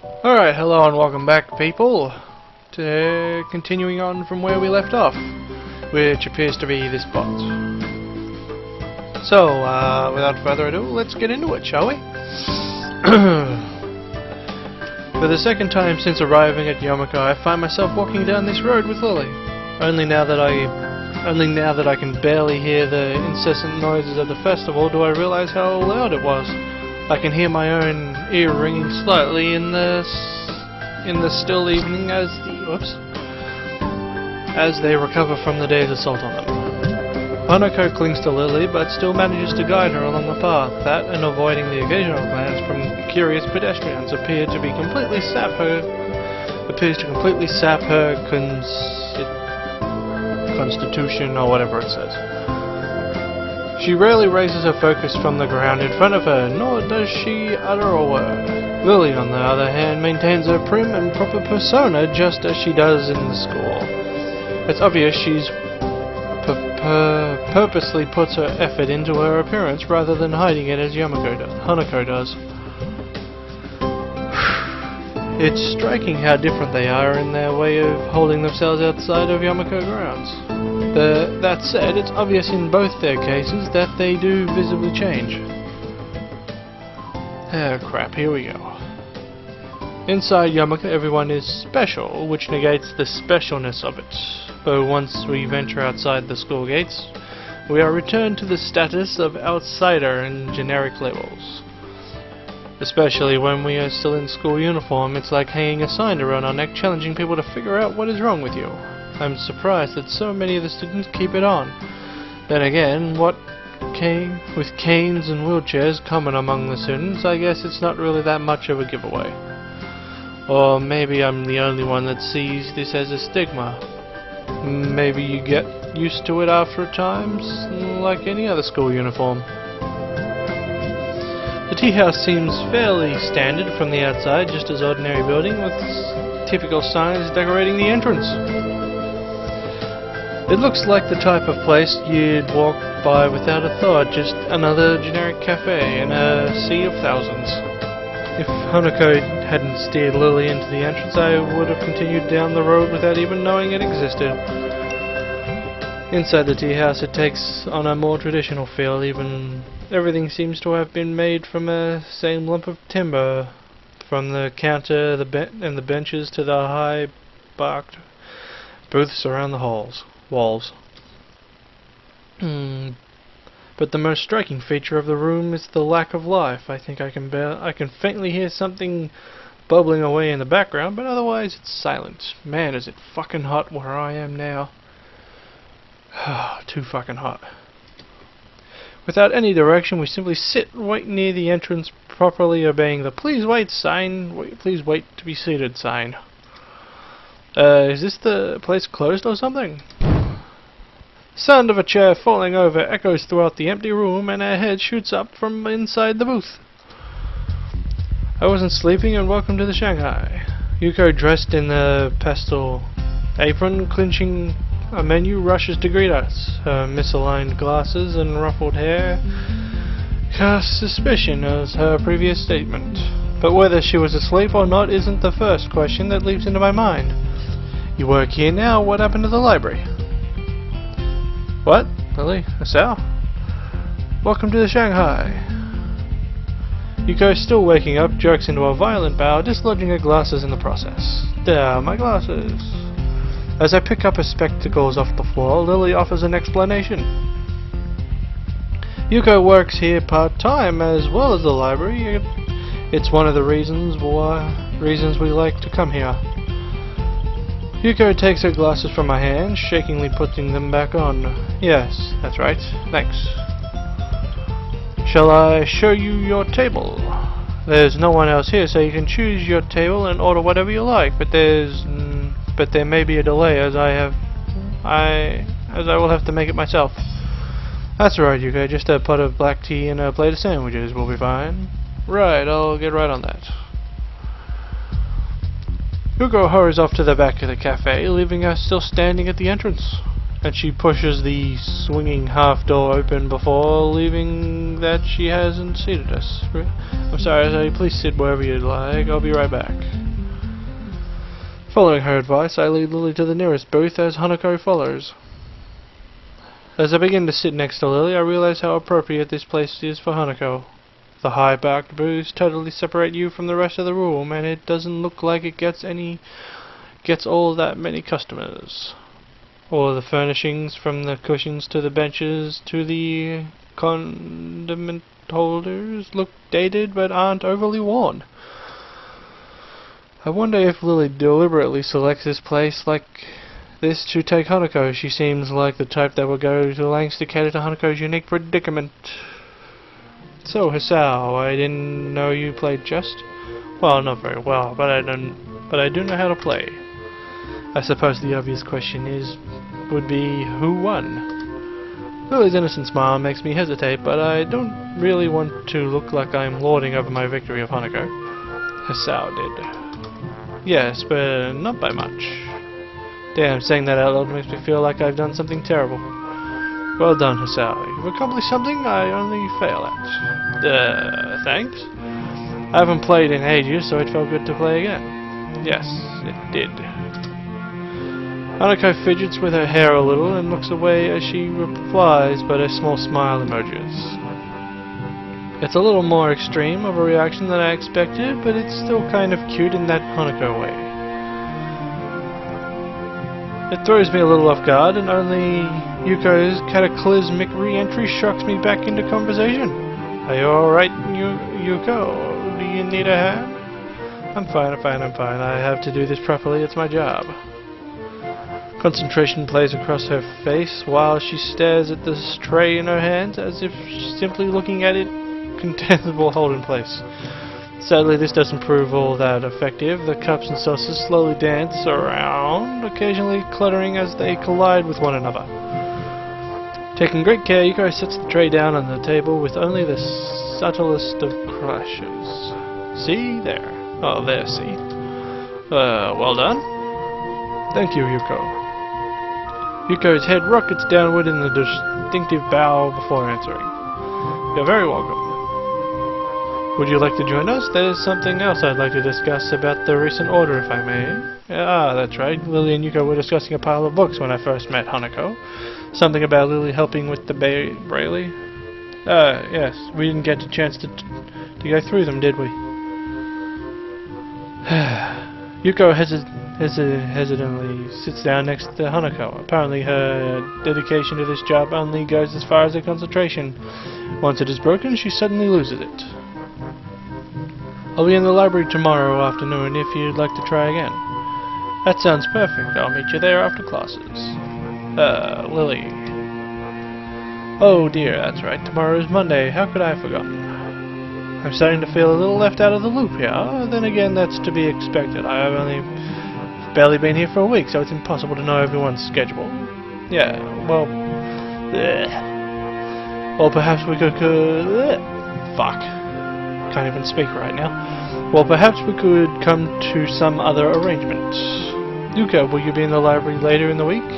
Alright, hello and welcome back, people, to continuing on from where we left off, which appears to be this spot. So, without further ado, let's get into it, shall we? For the second time since arriving at Yomoko, I find myself walking down this road with Lily. Only now that I can barely hear the incessant noises of the festival do I realize how loud it was. I can hear my own ear ringing slightly in the still evening as they recover from the day's assault on them. Hanako clings to Lily, but still manages to guide her along the path. That, and avoiding the occasional glance from curious pedestrians, appears to completely sap her constitution, or whatever it says. She rarely raises her focus from the ground in front of her, nor does she utter a word. Lily, on the other hand, maintains her prim and proper persona just as she does in the school. It's obvious she's purposely puts her effort into her appearance rather than hiding it as Hanako does. It's striking how different they are in their way of holding themselves outside of Yomoko grounds. That said, it's obvious in both their cases that they do visibly change. Oh crap, here we go. Inside Yomoko, everyone is special, which negates the specialness of it. But once we venture outside the school gates, we are returned to the status of outsider and generic labels. Especially when we are still in school uniform, it's like hanging a sign around our neck challenging people to figure out what is wrong with you. I'm surprised that so many of the students keep it on. Then again, with canes and wheelchairs common among the students, I guess it's not really that much of a giveaway. Or maybe I'm the only one that sees this as a stigma. Maybe you get used to it after a time, like any other school uniform. The tea house seems fairly standard from the outside, just as ordinary building with typical signs decorating the entrance. It looks like the type of place you'd walk by without a thought, just another generic cafe in a sea of thousands. If Hanako hadn't steered Lily into the entrance, I would have continued down the road without even knowing it existed. Inside the tea house it takes on a more traditional feel, everything seems to have been made from the same lump of timber, from the counter and the benches to the high-backed booths around the walls. But the most striking feature of the room is the lack of life. I think I can faintly hear something bubbling away in the background, but otherwise it's silent. Man, is it fucking hot where I am now. Too fucking hot. Without any direction, we simply sit right near the entrance, properly obeying the please wait to be seated sign. Is this the place closed or something? Sound of a chair falling over echoes throughout the empty room, and a head shoots up from inside the booth. I wasn't sleeping, and welcome to the Shanghai. Yuko, dressed in the pastel apron, clinching a menu, rushes to greet us. Her misaligned glasses and ruffled hair cast suspicion as her previous statement. But whether she was asleep or not isn't the first question that leaps into my mind. You work here now, what happened to the library? What? Lily? Asao? Welcome to the Shanghai. Yuko, still waking up, jerks into a violent bow, dislodging her glasses in the process. There, my glasses. As I pick up her spectacles off the floor, Lily offers an explanation. Yuko works here part-time as well as the library. It's one of the reasons we like to come here. Yuko takes her glasses from my hand, shakingly putting them back on. Yes, that's right. Thanks. Shall I show you your table? There's no one else here, so you can choose your table and order whatever you like, but there may be a delay as I will have to make it myself. That's right, Yuko. Just a pot of black tea and a plate of sandwiches will be fine. Right, I'll get right on that. Yuko hurries off to the back of the cafe, leaving us still standing at the entrance. And she pushes the swinging half door open before leaving that she hasn't seated us. I'm sorry, please sit wherever you'd like. I'll be right back. Following her advice, I lead Lily to the nearest booth as Hanako follows. As I begin to sit next to Lily, I realize how appropriate this place is for Hanako. The high-backed booths totally separate you from the rest of the room, and it doesn't look like it gets all that many customers. All the furnishings, from the cushions to the benches to the condiment holders, look dated but aren't overly worn. I wonder if Lily deliberately selects this place like this to take Hanako. She seems like the type that will go to lengths to cater to Hanako's unique predicament. So, Hisao, I didn't know you played chess. Well, not very well, but I do know how to play. I suppose the obvious question would be, who won? Lily's innocent smile makes me hesitate, but I don't really want to look like I'm lording over my victory of Hanako. Hisao did. Yes, but not by much. Damn, saying that out loud makes me feel like I've done something terrible. Well done, Hisao. You've accomplished something I only fail at. Thanks? I haven't played in ages, so it felt good to play again. Yes, it did. Hanako fidgets with her hair a little and looks away as she replies, but a small smile emerges. It's a little more extreme of a reaction than I expected, but it's still kind of cute in that Hanako way. It throws me a little off guard, and only Yuko's cataclysmic re-entry shocks me back into conversation. Are you alright, Yuko? Do you need a hand? I'm fine. I have to do this properly, it's my job. Concentration plays across her face while she stares at the tray in her hands as if simply looking at it contentable hold in place. Sadly, this doesn't prove all that effective. The cups and saucers slowly dance around, occasionally cluttering as they collide with one another. Taking great care, Yuko sets the tray down on the table with only the subtlest of crashes. See? There. Oh, there, see? Well done? Thank you, Yuko. Yuko's head rockets downward in the distinctive bow before answering. You're very welcome. Would you like to join us? There's something else I'd like to discuss about the recent order, if I may. Ah, that's right. Lily and Yuko were discussing a pile of books when I first met Hanako. Something about Lily helping with the Braille. Yes. We didn't get a chance to go through them, did we? Yuko hesitantly sits down next to Hanako. Apparently her dedication to this job only goes as far as her concentration. Once it is broken, she suddenly loses it. I'll be in the library tomorrow afternoon if you'd like to try again. That sounds perfect. I'll meet you there after classes. Lily. Oh dear, that's right. Tomorrow is Monday. How could I have forgotten? I'm starting to feel a little left out of the loop here. Then again, that's to be expected. I have only barely been here for a week, so it's impossible to know everyone's schedule. Yeah, well... Well, perhaps we could... Fuck. Can't even speak right now. Well, perhaps we could come to some other arrangement. Yuko, will you be in the library later in the week?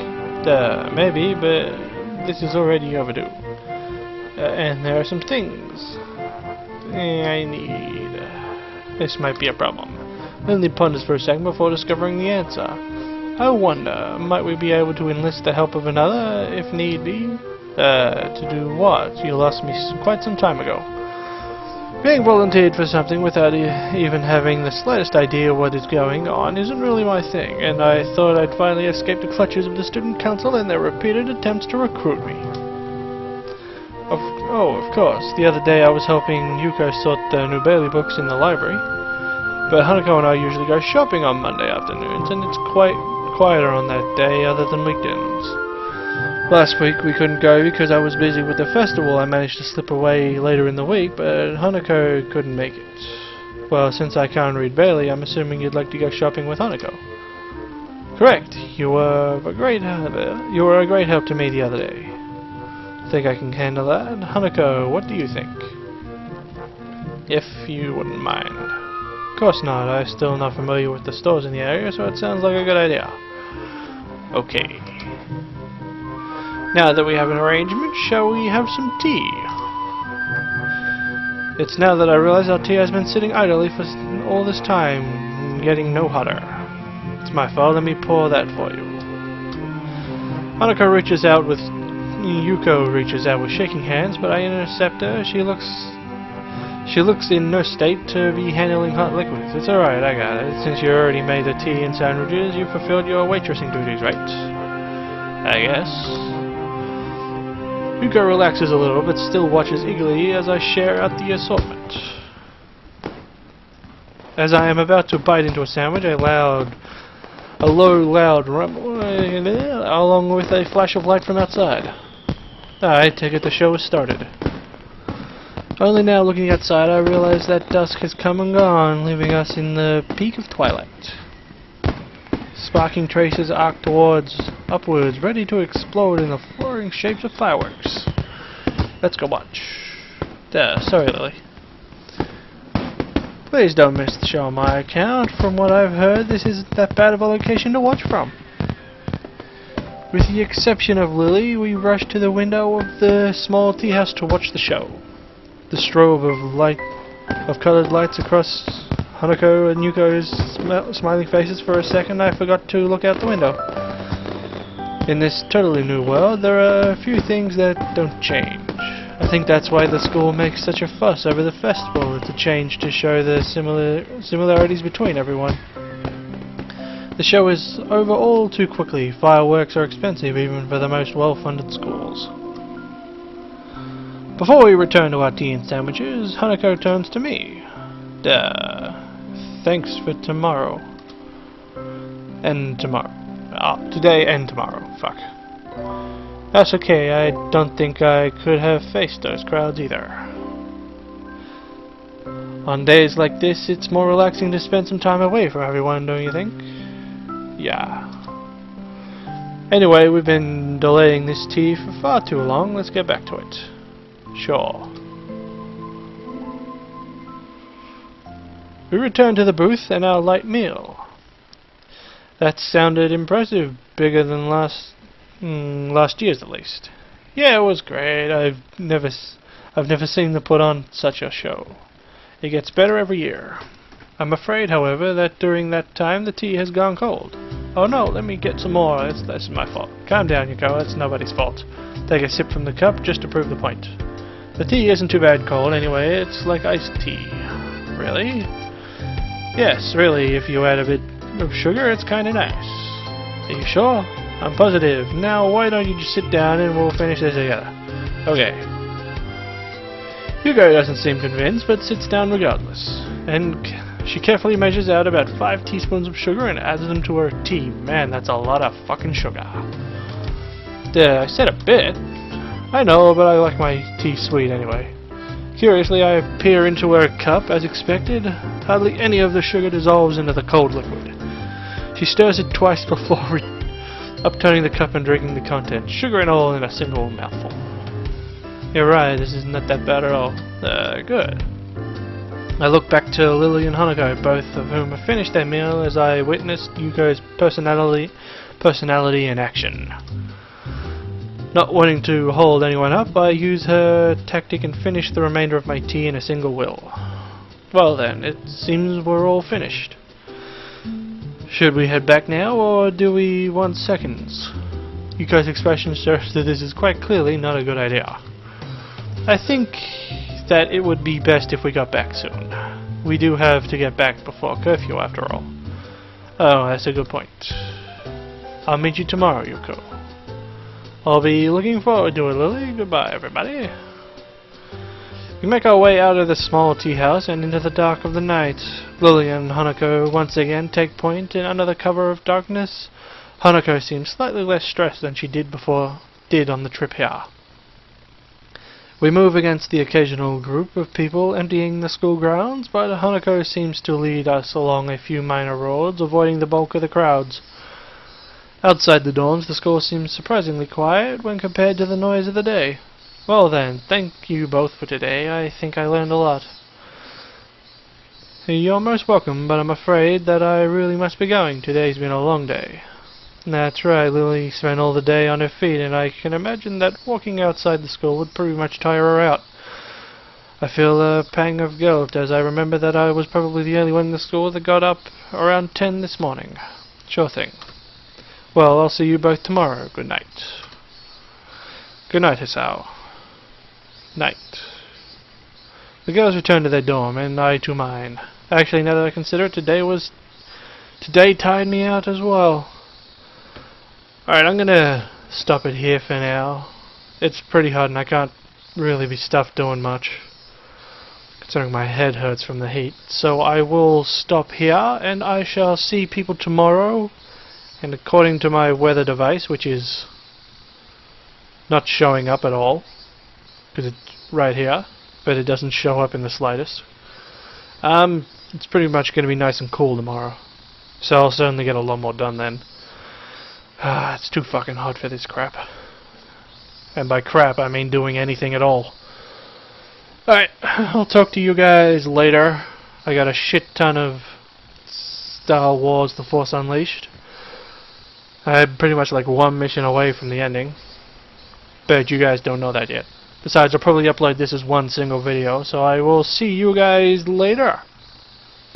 Maybe, but this is already overdue. And there are some things I need. This might be a problem. Lily ponders for a second before discovering the answer. I wonder, might we be able to enlist the help of another, if need be? To do what? You lost me quite some time ago. Being volunteered for something without even having the slightest idea what is going on isn't really my thing, and I thought I'd finally escape the clutches of the student council and their repeated attempts to recruit me. Of course, the other day I was helping Yuko sort the new Bailey books in the library, but Hanako and I usually go shopping on Monday afternoons, and it's quite quieter on that day other than weekends. Last week we couldn't go because I was busy with the festival. I managed to slip away later in the week, but Hanako couldn't make it. Well, since I can't read Bailey, I'm assuming you'd like to go shopping with Hanako. Correct. You were a great help to me the other day. Think I can handle that? Hanako, what do you think? If you wouldn't mind. Of course not. I'm still not familiar with the stores in the area, so it sounds like a good idea. Okay. Now that we have an arrangement, shall we have some tea? It's now that I realize our tea has been sitting idly for all this time, getting no hotter. It's my fault, let me pour that for you. Hanako reaches out with... Yuko reaches out with shaking hands, but I intercept her. She looks in no state to be handling hot liquids. It's alright, I got it. Since you already made the tea and sandwiches, you fulfilled your waitressing duties, right? I guess. Yuko relaxes a little, but still watches eagerly as I share out the assortment. As I am about to bite into a sandwich, a low, loud rumble, along with a flash of light from outside. I take it the show has started. Only now, looking outside, I realize that dusk has come and gone, leaving us in the peak of twilight. Sparking traces arc upwards, ready to explode in the fluttering shapes of fireworks. Let's go watch. Sorry, Lily. Please don't miss the show on my account. From what I've heard, this isn't that bad of a location to watch from. With the exception of Lily, we rush to the window of the small tea house to watch the show. The strobe of coloured lights across Hanako and Yuko's smiling faces. For a second I forgot to look out the window. In this totally new world, there are a few things that don't change. I think that's why the school makes such a fuss over the festival. It's a change to show the similarities between everyone. The show is over all too quickly. Fireworks are expensive even for the most well-funded schools. Before we return to our tea and sandwiches, Hanako turns to me. Thanks for tomorrow. And tomorrow. Today and tomorrow. Fuck. That's okay, I don't think I could have faced those crowds either. On days like this, it's more relaxing to spend some time away from everyone, don't you think? Yeah. Anyway, we've been delaying this tea for far too long, let's get back to it. Sure. We return to the booth and our light meal. That sounded impressive, bigger than last year's at least. Yeah, it was great. I've never seen them put on such a show. It gets better every year. I'm afraid, however, that during that time the tea has gone cold. Oh no, let me get some more. That's my fault. Calm down, Yuko. It's nobody's fault. Take a sip from the cup just to prove the point. The tea isn't too bad cold anyway. It's like iced tea. Really? Yes, really. If you add a bit of sugar, it's kinda nice. Are you sure? I'm positive. Now, why don't you just sit down and we'll finish this together? Okay. Yuko doesn't seem convinced, but sits down regardless. And she carefully measures out about 5 teaspoons of sugar and adds them to her tea. Man, that's a lot of fucking sugar. I said a bit. I know, but I like my tea sweet anyway. Curiously, I peer into her cup, as expected. Hardly any of the sugar dissolves into the cold liquid. She stirs it twice before upturning the cup and drinking the contents, sugar and all in a single mouthful. You're right, this is not that bad at all. Good. I look back to Lily and Hanako, both of whom have finished their meal, as I witnessed Yuko's personality in action. Not wanting to hold anyone up, I use her tactic and finish the remainder of my tea in a single will. Well then, it seems we're all finished. Should we head back now, or do we want seconds? Yuko's expression shows that this is quite clearly not a good idea. I think that it would be best if we got back soon. We do have to get back before curfew after all. Oh, that's a good point. I'll meet you tomorrow, Yuko. I'll be looking forward to it, Lily. Goodbye, everybody. We make our way out of the small tea house and into the dark of the night. Lily and Hanako once again take point, and under the cover of darkness, Hanako seems slightly less stressed than she did on the trip here. We move against the occasional group of people emptying the school grounds, but Hanako seems to lead us along a few minor roads, avoiding the bulk of the crowds. Outside the dorms, the school seems surprisingly quiet when compared to the noise of the day. Well then, thank you both for today. I think I learned a lot. You're most welcome, but I'm afraid that I really must be going. Today's been a long day. That's right, Lily spent all the day on her feet, and I can imagine that walking outside the school would pretty much tire her out. I feel a pang of guilt as I remember that I was probably the only one in the school that got up around 10 this morning. Sure thing. Well, I'll see you both tomorrow. Good night. Good night, Hisao. Night. The girls returned to their dorm, and I to mine. Actually, now that I consider it, today tired me out as well. Alright, I'm gonna stop it here for now. It's pretty hot and I can't really be stuffed doing much, considering my head hurts from the heat. So I will stop here, and I shall see people tomorrow. And according to my weather device, which is not showing up at all, because it's right here, but it doesn't show up in the slightest, it's pretty much going to be nice and cool tomorrow. So I'll certainly get a lot more done then. It's too fucking hot for this crap. And by crap, I mean doing anything at all. Alright, I'll talk to you guys later. I got a shit ton of Star Wars The Force Unleashed. I'm pretty much like one mission away from the ending. But you guys don't know that yet. Besides, I'll probably upload this as one single video, so I will see you guys later.